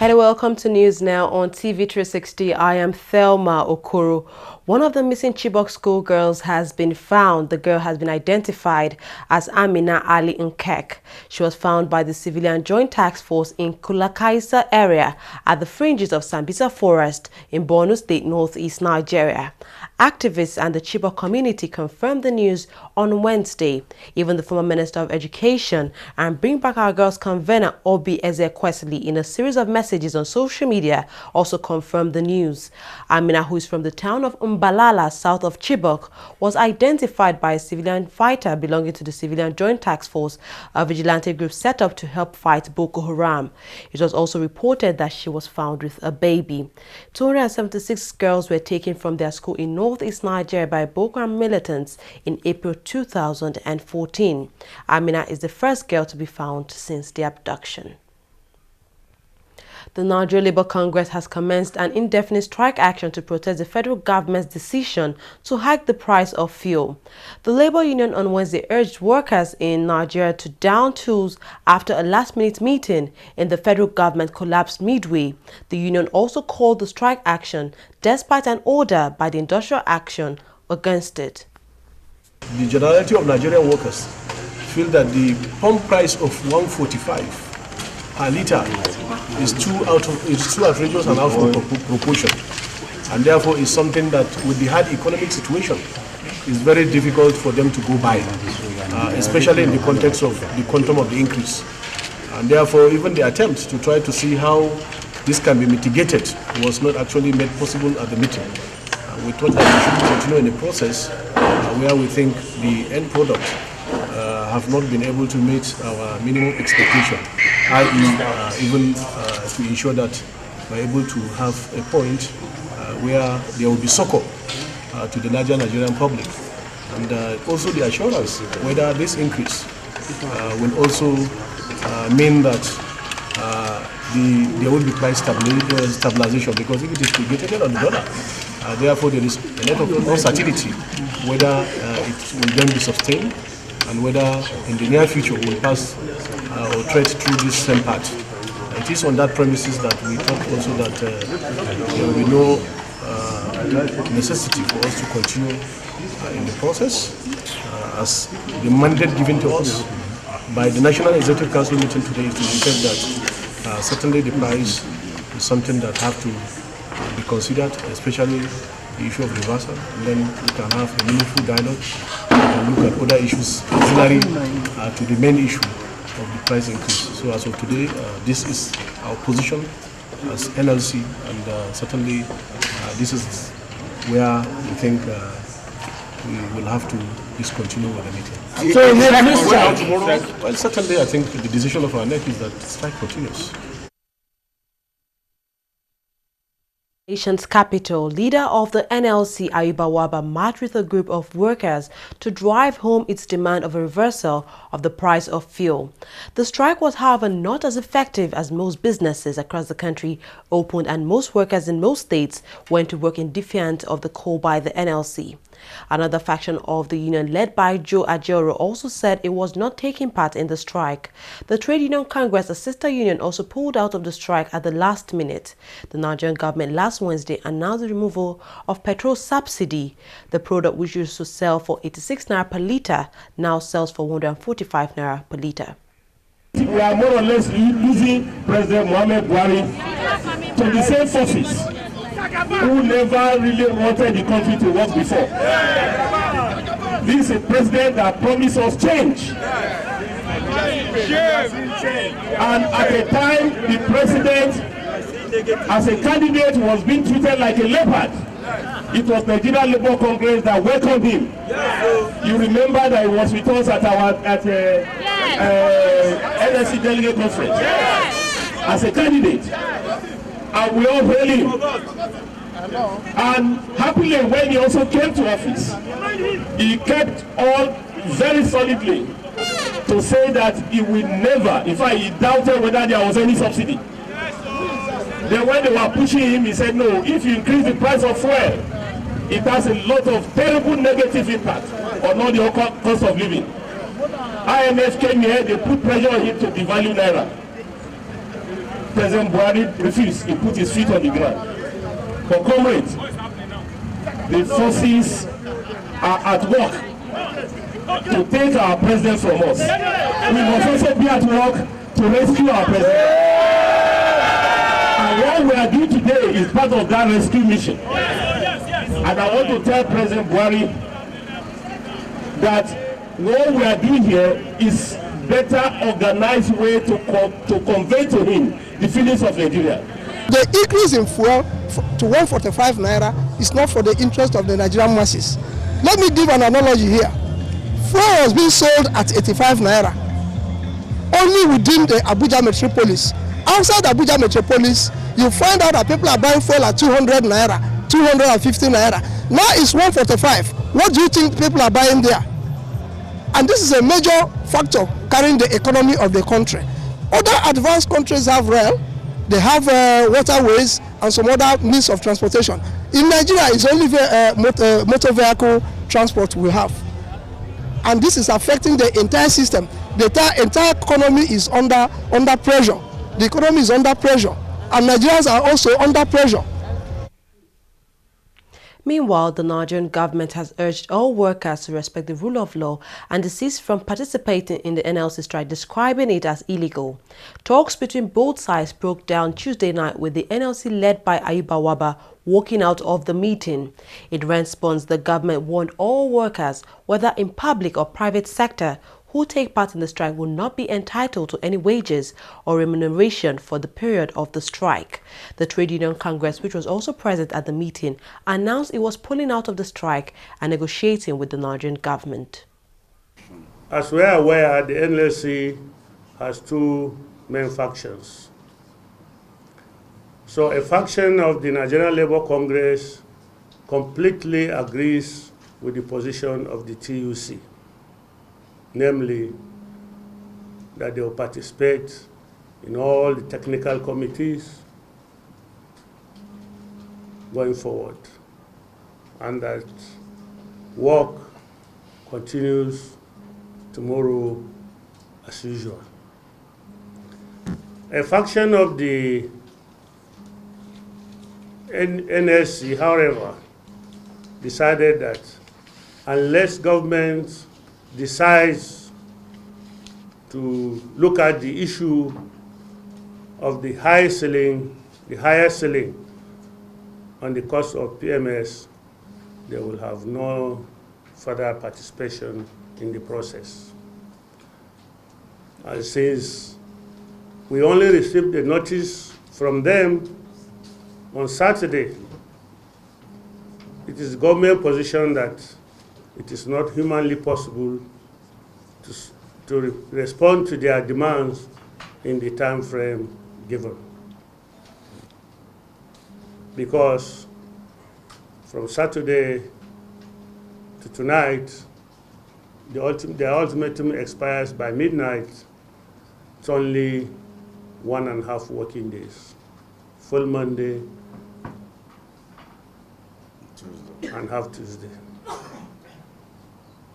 Hello, welcome to News Now on TV360. I am Thelma Okoro. One of the missing Chibok schoolgirls has been found. The girl has been identified as Amina Ali Nkek. She was found by the Civilian Joint Task Force in Kulakaisa area at the fringes of Sambisa Forest in Borno State, northeast Nigeria. Activists and the Chibok community confirmed the news on Wednesday. Even the former Minister of Education and Bring Back Our Girls convener Obi Ezekwesili, in a series of messages on social media, also confirmed the news. Amina, who is from the town of Mbalala, south of Chibok, was identified by a civilian fighter belonging to the Civilian Joint Task Force, a vigilante group set up to help fight Boko Haram. It was also reported that she was found with a baby. 276 girls were taken from their school in northeast Nigeria by Boko Haram militants in April 2014. Amina is the first girl to be found since the abduction. The Nigeria Labour Congress has commenced an indefinite strike action to protest the federal government's decision to hike the price of fuel. The Labour Union on Wednesday urged workers in Nigeria to down tools after a last-minute meeting in the federal government collapsed midway. The union also called the strike action despite an order by the Industrial Action against it. The generality of Nigerian workers feel that the pump price of 145 per litre is too outrageous and out of proportion, and therefore is something that, with the hard economic situation, is very difficult for them to go by, especially in the context of the quantum of the increase. And therefore, even the attempt to try to see how this can be mitigated was not actually made possible at the meeting. We thought that we should continue in a process where we think the end product have not been able to meet our minimum expectation, i.e. even to ensure that we're able to have a point where there will be succor to the larger Nigerian public, and also the assurance whether this increase will also mean that there will be price stabilization, because if it is negotiated on the dollar, therefore there is a lot of uncertainty whether it will then be sustained and whether in the near future we will pass or tread through this same path. It is on that premises that we thought also that there will be no necessity for us to continue in the process, as the mandate given to us by the National Executive Council meeting today is to indicate that certainly the price is something that have to be considered, especially the issue of reversal, and then we can have a meaningful dialogue and look at other issues auxiliary to the main issue of the price increase. So as of today, this is our position as NLC, and certainly this is where we think we will have to discontinue with the meeting. So tomorrow? Well, certainly I think the decision of our NEC is that strike continues. Nation's capital, leader of the NLC, Ayuba Waba, marched with a group of workers to drive home its demand of a reversal of the price of fuel. The strike was, however, not as effective as most businesses across the country opened, and most workers in most states went to work in defiance of the call by the NLC. Another faction of the union, led by Joe Ajero, also said it was not taking part in the strike. The Trade Union Congress, a sister union, also pulled out of the strike at the last minute. The Nigerian government last Wednesday announced the removal of petrol subsidy. The product, which used to sell for 86 naira per litre, now sells for 145 naira per litre. We are more or less losing President Muhammad Buhari to the same forces who never really wanted the country to work before. This is a president that promised us change. And at the time, the president, as a candidate, was being treated like a leopard. It was Nigeria Labour Congress that welcomed him. You remember that he was with us at our NSC delegate conference as a candidate. And we all hailed him. And happily, when he also came to office, he kept on very solidly to say that he will never, in fact, he doubted whether there was any subsidy. Then when they were pushing him, he said, no, if you increase the price of fuel, it has a lot of terrible negative impact on all the cost of living. IMF came here, they put pressure on him to devalue Naira. President Buhari refused. He put his feet on the ground. But comrades, the forces are at work to take our president from us. We must also be at work to rescue our president. And what we are doing today is part of that rescue mission. And I want to tell President Buhari that what we are doing here is better organized way to convey to him the feelings of Nigeria. The increase in fuel to 145 naira is not for the interest of the Nigerian masses. Let me give an analogy here. Fuel was being sold at 85 naira only within the Abuja metropolis. Outside Abuja metropolis, you find out that people are buying fuel at 200 naira, 250 naira. Now it's 145. What do you think people are buying there? And this is a major factor carrying the economy of the country. Other advanced countries have rail, they have waterways and some other means of transportation. In Nigeria, it's only motor vehicle transport we have. And this is affecting the entire system. The entire economy is under pressure. The economy is under pressure. And Nigerians are also under pressure. Meanwhile, the Nigerian government has urged all workers to respect the rule of law and desist from participating in the NLC strike, describing it as illegal. Talks between both sides broke down Tuesday night with the NLC led by Ayuba Waba walking out of the meeting. In response, the government warned all workers, whether in public or private sector, who take part in the strike will not be entitled to any wages or remuneration for the period of the strike. The Trade Union Congress, which was also present at the meeting, announced it was pulling out of the strike and negotiating with the Nigerian government. As we are aware, the NLC has two main factions. So a faction of the Nigerian Labour Congress completely agrees with the position of the TUC. Namely, that they will participate in all the technical committees going forward, and that work continues tomorrow as usual. A faction of the NSC, however, decided that unless government decides to look at the issue of the higher ceiling on the cost of PMS, they will have no further participation in the process. And since we only received a notice from them on Saturday, it is government position that it is not humanly possible to respond to their demands in the time frame given. Because from Saturday to tonight, the ultimatum expires by midnight. It's only 1.5 working days. Full Monday and half Tuesday.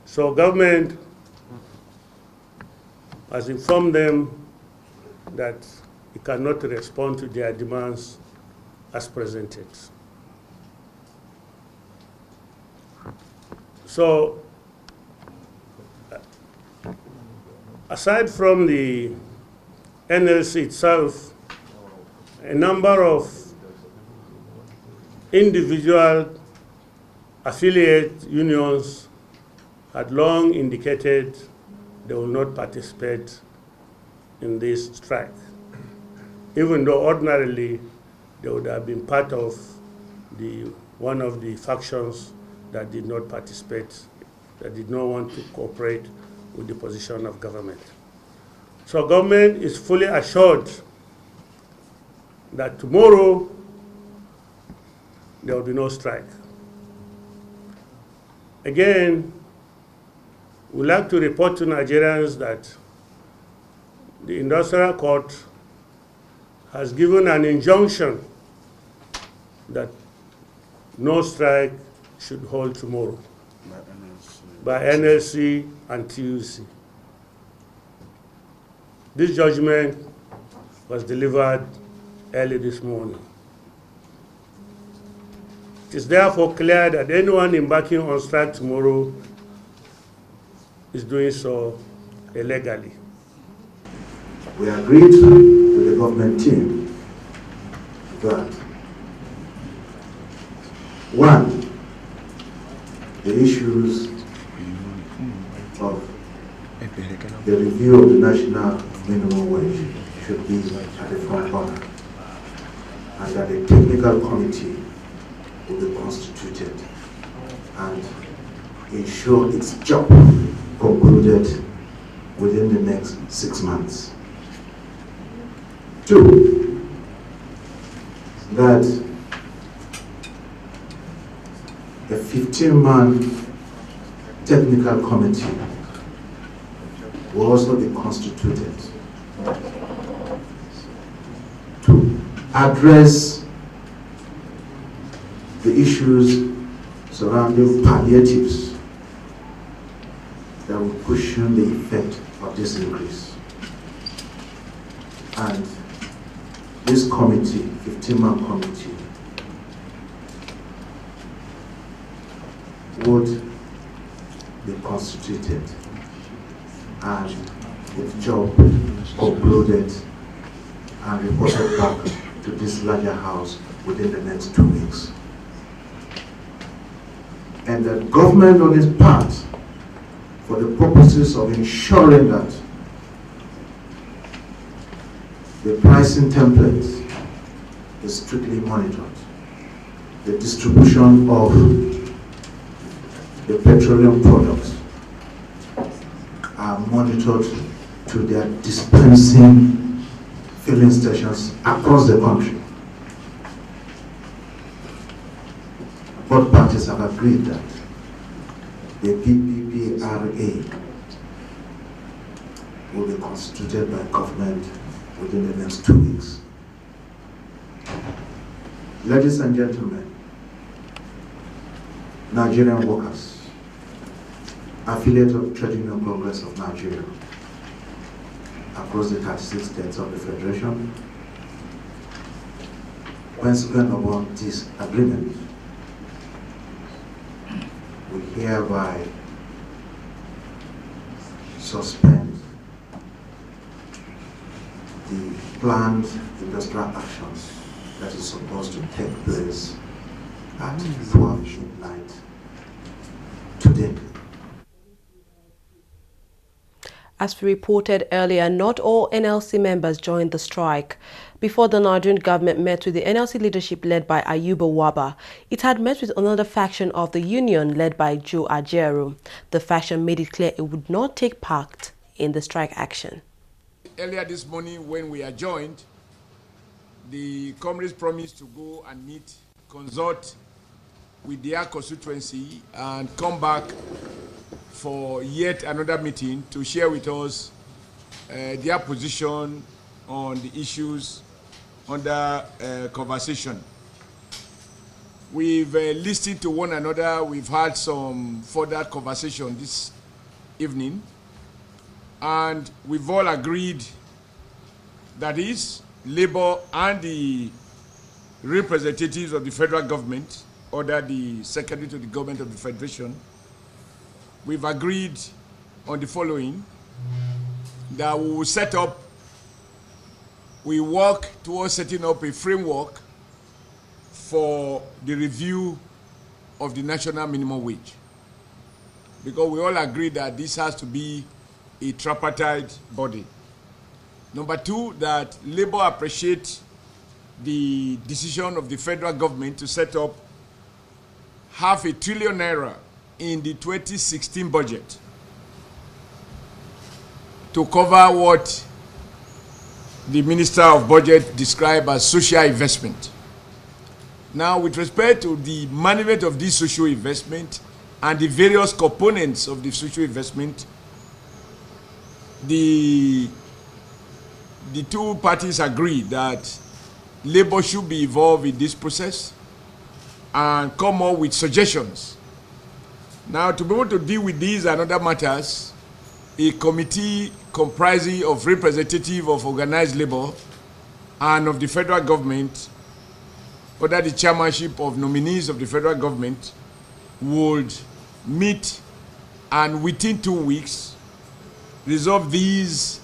So government has informed them that it cannot respond to their demands as presented. So, aside from the NLC itself, a number of individual affiliate unions had long indicated they will not participate in this strike, even though ordinarily they would have been part of one of the factions that did not participate, that did not want to cooperate with the position of government. So government is fully assured that tomorrow there will be no strike. Again, we'd like to report to Nigerians that the Industrial Court has given an injunction that no strike should hold tomorrow by NLC and TUC. This judgment was delivered early this morning. It is therefore clear that anyone embarking on strike tomorrow is doing so illegally. We agreed with the government team that, one, the issues of the review of the national minimum wage should be at the front burner, and that a technical committee will be constituted and ensure its job concluded within the next 6 months. Two, that a 15-man technical committee will also be constituted to address the issues surrounding palliatives that will cushion the effect of this increase. And this committee, 15-man committee, would be constituted and its job concluded and reported back to this larger house within the next 2 weeks. And the government on its part, for the purposes of ensuring that the pricing template is strictly monitored, the distribution of the petroleum products are monitored to their dispensing filling stations across the country. Both parties have agreed that the PPPRA will be constituted by government within the next 2 weeks. Ladies and gentlemen, Nigerian workers, affiliate of Trade Union Congress of Nigeria, across the 36 states of the Federation, consequent upon this agreement, we hereby suspend the planned industrial actions that is supposed to take place at 12 midnight today. As we reported earlier, not all NLC members joined the strike. Before the Nigerian government met with the NLC leadership led by Ayuba Waba, it had met with another faction of the union led by Joe Ajaero. The faction made it clear it would not take part in the strike action. Earlier this morning when we adjourned, the comrades promised to go and meet, consult with their constituency and come back for yet another meeting to share with us their position on the issues under conversation. We've listened to one another. We've had some further conversation this evening, and we've all agreed that is Labour and the representatives of the federal government, under the Secretary to the Government of the Federation, we've agreed on the following: that we will we work towards setting up a framework for the review of the national minimum wage. Because we all agree that this has to be a tripartite body. Number two, that Labour appreciates the decision of the federal government to set up ₦500 billion in the 2016 budget to cover what the Minister of Budget described as social investment. Now, with respect to the management of this social investment and the various components of the social investment, the two parties agree that Labour should be involved in this process and come up with suggestions. Now, to be able to deal with these and other matters, a committee comprising of representatives of organized labor and of the federal government, under the chairmanship of nominees of the federal government, would meet and within 2 weeks resolve these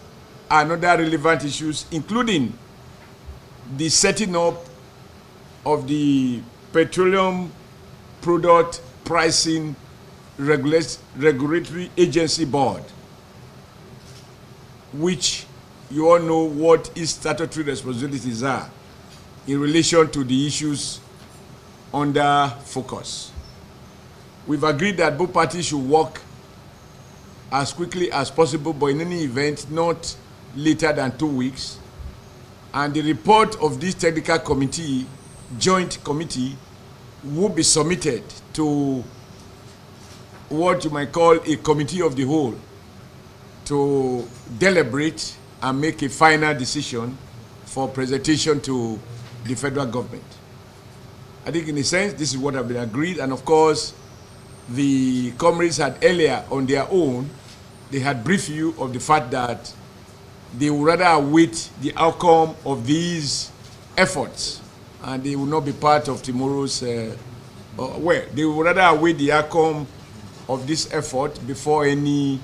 and other relevant issues, including the setting up of the Petroleum Product Pricing Regulatory Agency Board, which you all know what its statutory responsibilities are in relation to the issues under focus. We've agreed that both parties should work as quickly as possible, but in any event, not later than 2 weeks. And the report of this technical committee, joint committee, will be submitted to what you might call a committee of the whole to deliberate and make a final decision for presentation to the federal government. I think in a sense, this is what has been agreed, and of course, the comrades had earlier on their own, they had briefed you of the fact that they would rather await the outcome of these efforts, and they will not be part of tomorrow's, they would rather await the outcome of this effort before any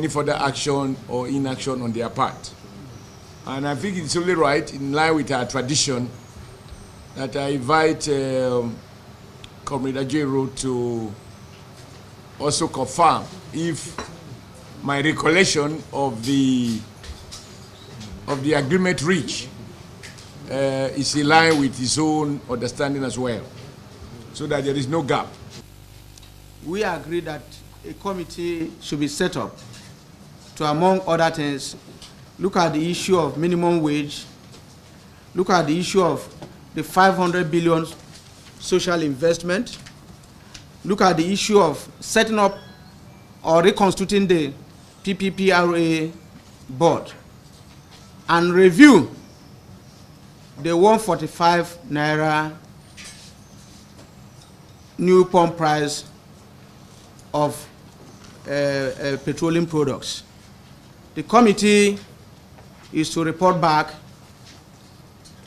further action or inaction on their part. And I think it's only right, in line with our tradition, that I invite Comrade Ajero to also confirm if my recollection of the agreement reached is in line with his own understanding as well, so that there is no gap. We agree that a committee should be set up to, among other things, look at the issue of minimum wage, look at the issue of the 500 billion social investment, look at the issue of setting up or reconstituting the PPPRA board, and review the 145 naira new pump price of petroleum products. The committee is to report back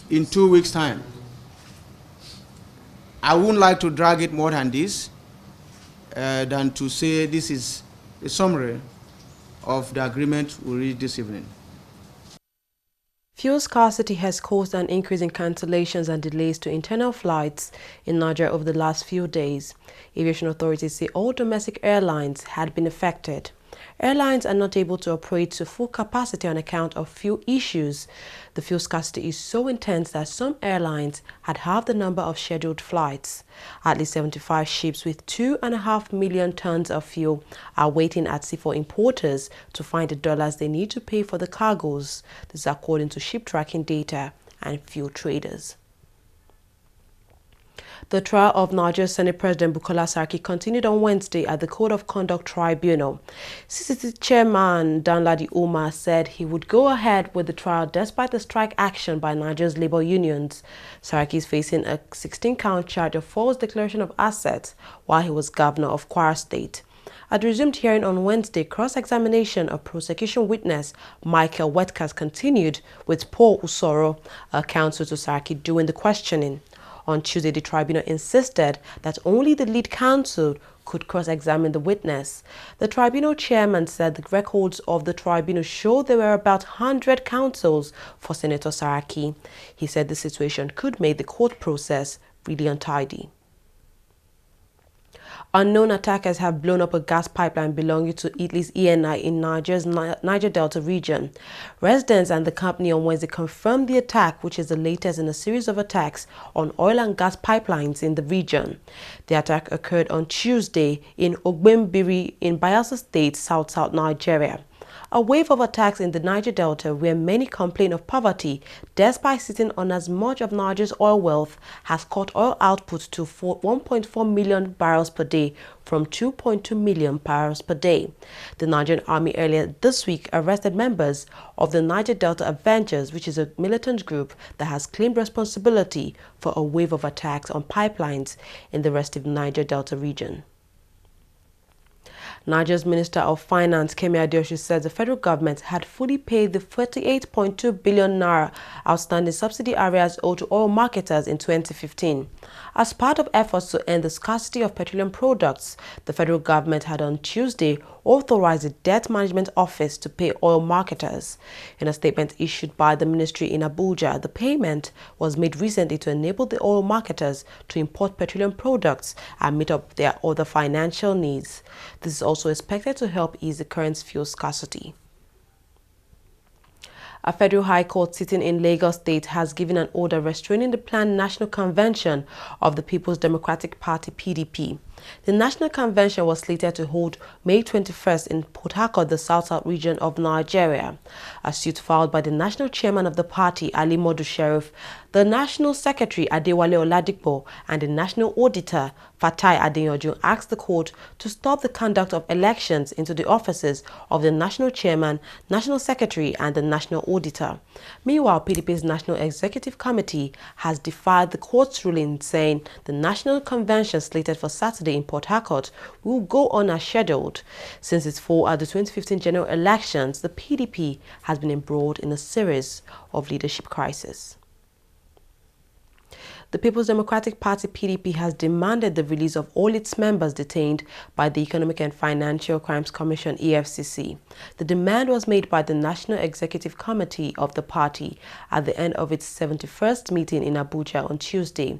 in 2 weeks' time. I wouldn't like to drag it more than this, than to say this is a summary of the agreement we reached this evening. Fuel scarcity has caused an increase in cancellations and delays to internal flights in Nigeria over the last few days. Aviation authorities say all domestic airlines had been affected. Airlines are not able to operate to full capacity on account of fuel issues. The fuel scarcity is so intense that some airlines had half the number of scheduled flights. At least 75 ships with 2.5 million tons of fuel are waiting at sea for importers to find the dollars they need to pay for the cargoes. This is according to ship tracking data and fuel traders. The trial of Nigeria's Senate President Bukola Saraki continued on Wednesday at the Code of Conduct Tribunal. CCC Chairman Danladi Umar said he would go ahead with the trial despite the strike action by Nigeria's labor unions. Saraki is facing a 16-count charge of false declaration of assets while he was governor of Kwara State. At the resumed hearing on Wednesday, cross-examination of prosecution witness Michael Wetkas continued with Paul Usoro, a counsel to Saraki, doing the questioning. On Tuesday, the tribunal insisted that only the lead counsel could cross-examine the witness. The tribunal chairman said the records of the tribunal show there were about 100 counsels for Senator Saraki. He said the situation could make the court process really untidy. Unknown attackers have blown up a gas pipeline belonging to Italy's ENI in Niger's Niger Delta region. Residents and the company on Wednesday confirmed the attack, which is the latest in a series of attacks on oil and gas pipelines in the region. The attack occurred on Tuesday in Ogbembiri in Bayelsa State, south Nigeria. A wave of attacks in the Niger Delta, where many complain of poverty, despite sitting on as much of Niger's oil wealth, has cut oil output to 1.4 million barrels per day from 2.2 million barrels per day. The Nigerian army earlier this week arrested members of the Niger Delta Avengers, which is a militant group that has claimed responsibility for a wave of attacks on pipelines in the rest of the Niger Delta region. Nigeria's Minister of Finance, Kemi Adeosun, said the federal government had fully paid the 48.2 billion naira outstanding subsidy arrears owed to oil marketers in 2015. As part of efforts to end the scarcity of petroleum products, the federal government had on Tuesday authorized the Debt Management Office to pay oil marketers. In a statement issued by the ministry in Abuja, the payment was made recently to enable the oil marketers to import petroleum products and meet up their other financial needs. This is also expected to help ease the current fuel scarcity. A federal high court sitting in Lagos State has given an order restraining the planned National Convention of the People's Democratic Party (PDP). The National Convention was slated to hold May 21st in Port Harcourt, the south-south region of Nigeria. A suit filed by the national chairman of the party, Ali Modu Sheriff, the National Secretary, Adewale Oladipo, and the National Auditor, Fatai Adeyanju, asked the court to stop the conduct of elections into the offices of the National Chairman, National Secretary, and the National Auditor. Meanwhile, PDP's National Executive Committee has defied the court's ruling, saying the National Convention slated for Saturday in Port Harcourt will go on as scheduled. Since its fall at the 2015 general elections, the PDP has been embroiled in a series of leadership crises. The People's Democratic Party (PDP) has demanded the release of all its members detained by the Economic and Financial Crimes Commission (EFCC). The demand was made by the National Executive Committee of the party at the end of its 71st meeting in Abuja on Tuesday.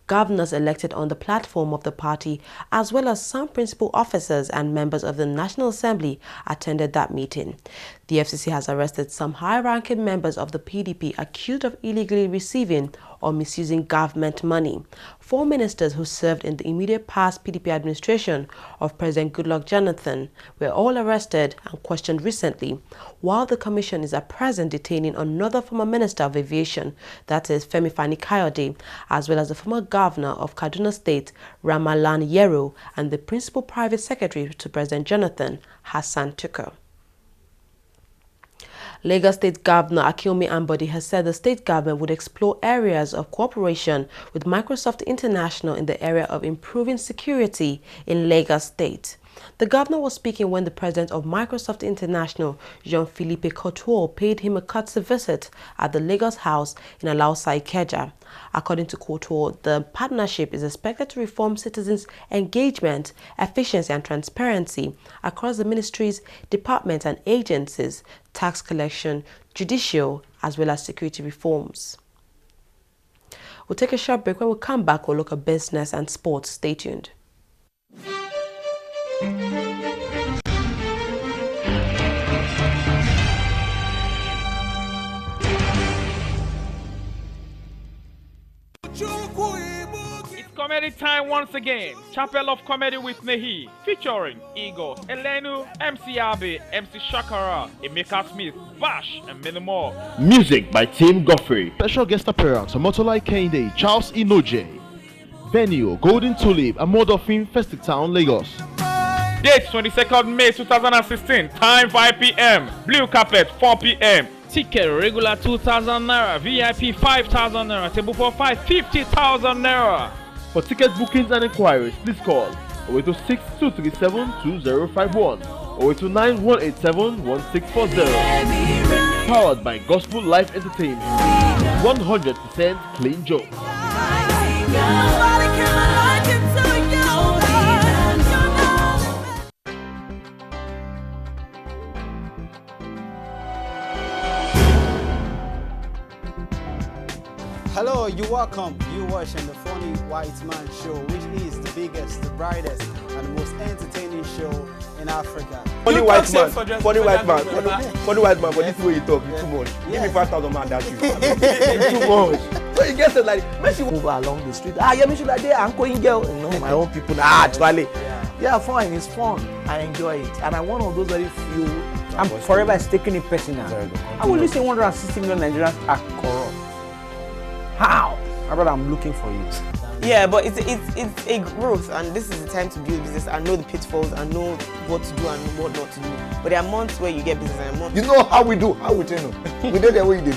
Governors elected on the platform of the party, as well as some principal officers and members of the National Assembly, attended that meeting. The FCC has arrested some high-ranking members of the PDP accused of illegally receiving or misusing government money. 4 ministers who served in the immediate past PDP administration of President Goodluck Jonathan were all arrested and questioned recently, while the commission is at present detaining another former Minister of Aviation, that is Femi Fani-Kayode, as well as the former Governor of Kaduna State, Ramalan Yero, and the Principal Private Secretary to President Jonathan, Hassan Tukur. Lagos State Governor Akinwumi Ambode has said the state government would explore areas of cooperation with Microsoft International in the area of improving security in Lagos State. The governor was speaking when the president of Microsoft International, Jean-Philippe Couture, paid him a courtesy visit at the Lagos House in Alausa, Ikeja. According to Couture, the partnership is expected to reform citizens' engagement, efficiency and transparency across the ministries, departments and agencies, tax collection, judicial, as well as security reforms. We'll take a short break. When we come back, we'll look at business and sports. Stay tuned. Comedy time once again. Chapel of Comedy with Nehi, featuring Igor, Elenu, MC Abe, MC Shakara, Emeka Smith, Bash, and many more. Music by Tim Godfrey. Special guest appearance from Motolai Kende, Charles Inoje. Venue, Golden Tulip, Amodofin, Festive Town, Lagos. Date 22nd May 2016. Time 5 p.m. Blue carpet 4 p.m. Ticket regular 2,000 naira, VIP 5,000 naira, table for 5 50,000 naira. For ticket bookings and inquiries, please call 086-237-2051 or 029-187-1640. Powered by Gospel Life Entertainment. 100% clean joke. Hello, you're welcome. You're watching the Funny White Man Show, which is the biggest, the brightest, and the most entertaining show in Africa. Funny white man, but this way you talk, it's too much. Give me 5,000 man that you. It's too much. So you get it like, when she move along the street, yeah, me should like that, I'm going girl. You know, my own people, actually. Yeah, fine, it's fun. I enjoy it. And I'm one of those very few. I'm forever taking it personal. I will listen 160 million Nigerians are corrupt. How? My brother, I'm looking for you. Yeah, but it's a growth, and this is the time to build business and know the pitfalls and know what to do and what not to do. But there are months where you get business and months. You know how we do? How we train them? We do the way you do.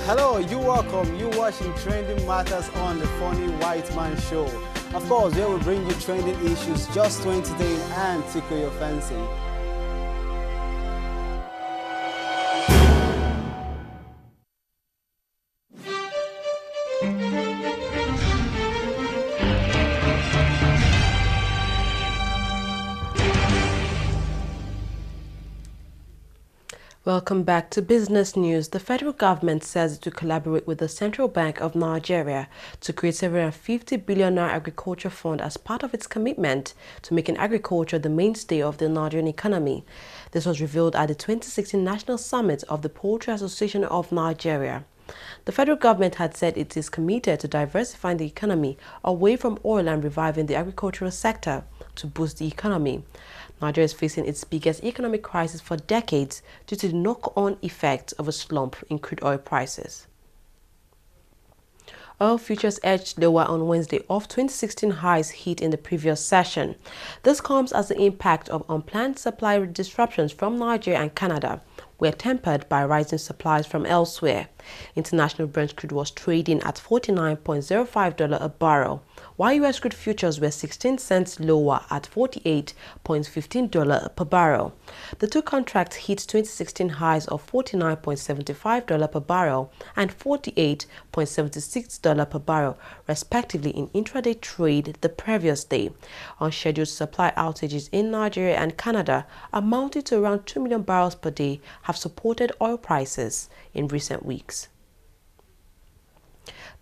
Hello, you're welcome. welcome. You're watching Trending Matters on the Funny White Man Show. Of course, we will bring you trending issues just to entertain and tickle your fancy. Welcome back to Business News. The federal government says it will collaborate with the Central Bank of Nigeria to create a $750 billion agriculture fund as part of its commitment to making agriculture the mainstay of the Nigerian economy. This was revealed at the 2016 National Summit of the Poultry Association of Nigeria. The federal government had said it is committed to diversifying the economy away from oil and reviving the agricultural sector to boost the economy. Nigeria is facing its biggest economic crisis for decades due to the knock-on effects of a slump in crude oil prices. Oil futures edged lower on Wednesday off 2016 highs hit in the previous session. This comes as the impact of unplanned supply disruptions from Nigeria and Canada were tempered by rising supplies from elsewhere. International Brent crude was trading at $49.05 a barrel, while U.S. crude futures were 16 cents lower at $48.15 per barrel. The two contracts hit 2016 highs of $49.75 per barrel and $48.76 per barrel, respectively, in intraday trade the previous day. Unscheduled supply outages in Nigeria and Canada, amounting to around 2 million barrels per day, have supported oil prices in recent weeks.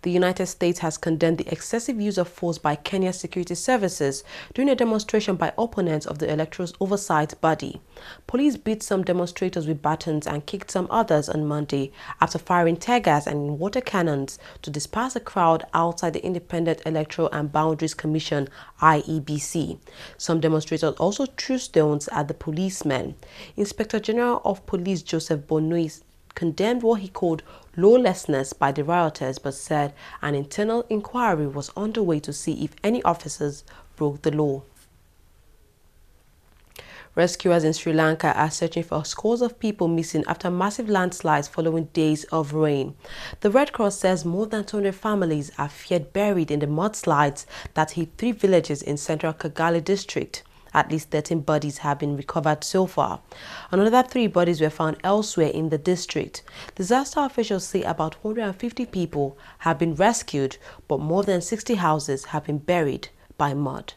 The United States has condemned the excessive use of force by Kenya's security services during a demonstration by opponents of the electoral oversight body. Police beat some demonstrators with batons and kicked some others on Monday after firing tear gas and water cannons to disperse a crowd outside the Independent Electoral and Boundaries Commission (IEBC). Some demonstrators also threw stones at the policemen. Inspector General of Police Joseph Bonois condemned what he called lawlessness by the rioters, but said an internal inquiry was underway to see if any officers broke the law. Rescuers in Sri Lanka are searching for scores of people missing after massive landslides following days of rain. The Red Cross says more than 200 families are feared buried in the mudslides that hit 3 villages in central Kigali district. At least 13 bodies have been recovered so far. Another 3 bodies were found elsewhere in the district. Disaster officials say about 150 people have been rescued, but more than 60 houses have been buried by mud.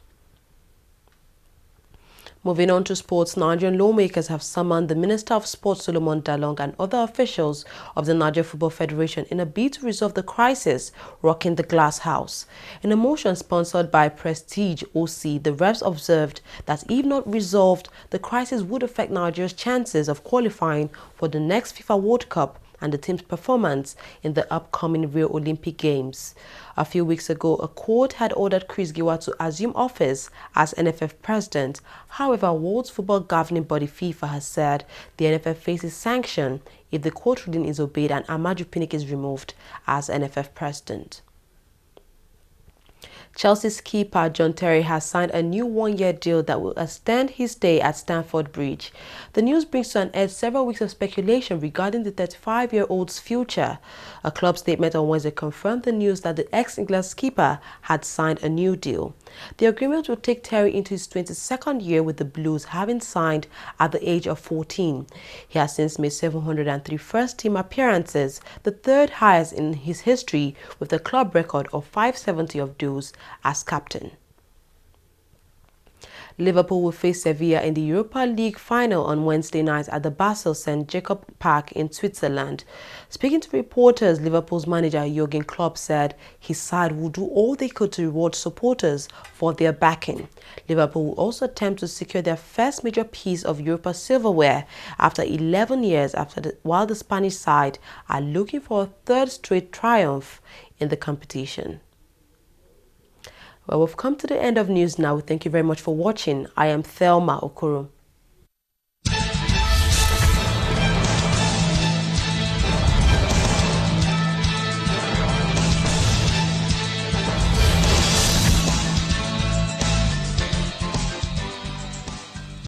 Moving on to sports, Nigerian lawmakers have summoned the Minister of Sports Solomon Dalong and other officials of the Nigeria Football Federation in a bid to resolve the crisis rocking the glass house. In a motion sponsored by Prestige OC, the reps observed that if not resolved, the crisis would affect Nigeria's chances of qualifying for the next FIFA World Cup and the team's performance in the upcoming Rio Olympic Games. A few weeks ago, a court had ordered Chris Giwa to assume office as NFF president. However, World Football Governing Body FIFA has said the NFF faces sanction if the court ruling is obeyed and Amaju Pinnick is removed as NFF president. Chelsea's keeper John Terry has signed a new one-year deal that will extend his stay at Stamford Bridge. The news brings to an end several weeks of speculation regarding the 35-year-old's future. A club statement on Wednesday confirmed the news that the ex-England keeper had signed a new deal. The agreement will take Terry into his 22nd year with the Blues, having signed at the age of 14. He has since made 703 first-team appearances, the third highest in his history, with a club record of 570 of those as captain. Liverpool will face Sevilla in the Europa League final on Wednesday night at the Basel St. Jacob Park in Switzerland. Speaking to reporters, Liverpool's manager Jurgen Klopp said his side will do all they could to reward supporters for their backing. Liverpool will also attempt to secure their first major piece of Europa silverware after 11 years while the Spanish side are looking for a third straight triumph in the competition. Well, we've come to the end of news now. Thank you very much for watching. I am Thelma Okoro.